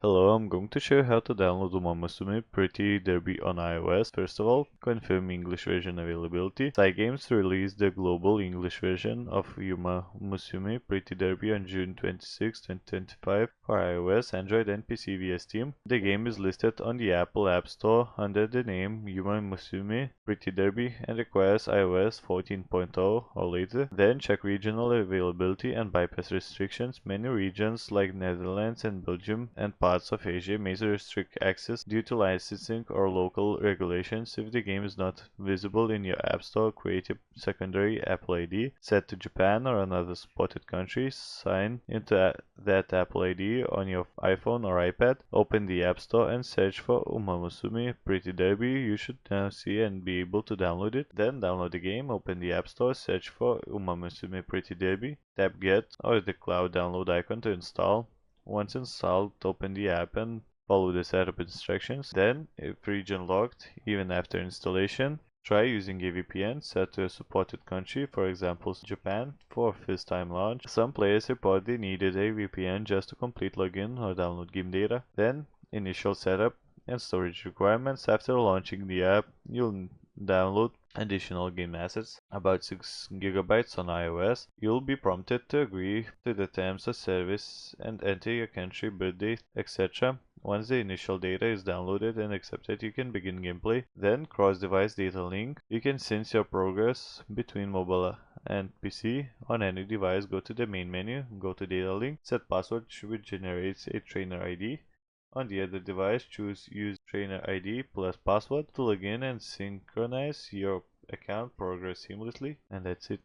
Hello, I'm going to show you how to download Musume Pretty Derby on iOS. First of all, confirm English version availability. Cygames released the global English version of Musume Pretty Derby on June 26, 2025 for iOS, Android, and PC via Steam. The game is listed on the Apple App Store under the name Musume Pretty Derby and requires iOS 14.0 or later. Then check regional availability and bypass restrictions. Many regions like Netherlands and Belgium and parts of Asia may restrict access due to licensing or local regulations. If the game is not visible in your App Store, create a secondary Apple ID set to Japan or another supported country. Sign into that Apple ID on your iPhone or iPad. Open the App Store and search for Musume Pretty Derby. You should now see and be able to download it. Then download the game, open the App Store, search for Musume Pretty Derby, tap Get or the cloud download icon to install. Once installed, open the app and follow the setup instructions. Then, if region locked, even after installation, try using a VPN set to a supported country, for example Japan, for first time launch. Some players report they needed a VPN just to complete login or download game data. Then, initial setup and storage requirements. After launching the app, you'll download additional game assets, about 6 gigabytes on iOS. You'll be prompted to agree to the terms of service and enter your country, birth date, etc. Once the initial data is downloaded and accepted, you can begin gameplay. Then cross-device data link. You can sync your progress between mobile and PC on any device. Go to the main menu, go to data link, set password which generates a trainer ID. On the other device, choose Use Trainer ID plus password to log in and synchronize your account progress seamlessly. And that's it.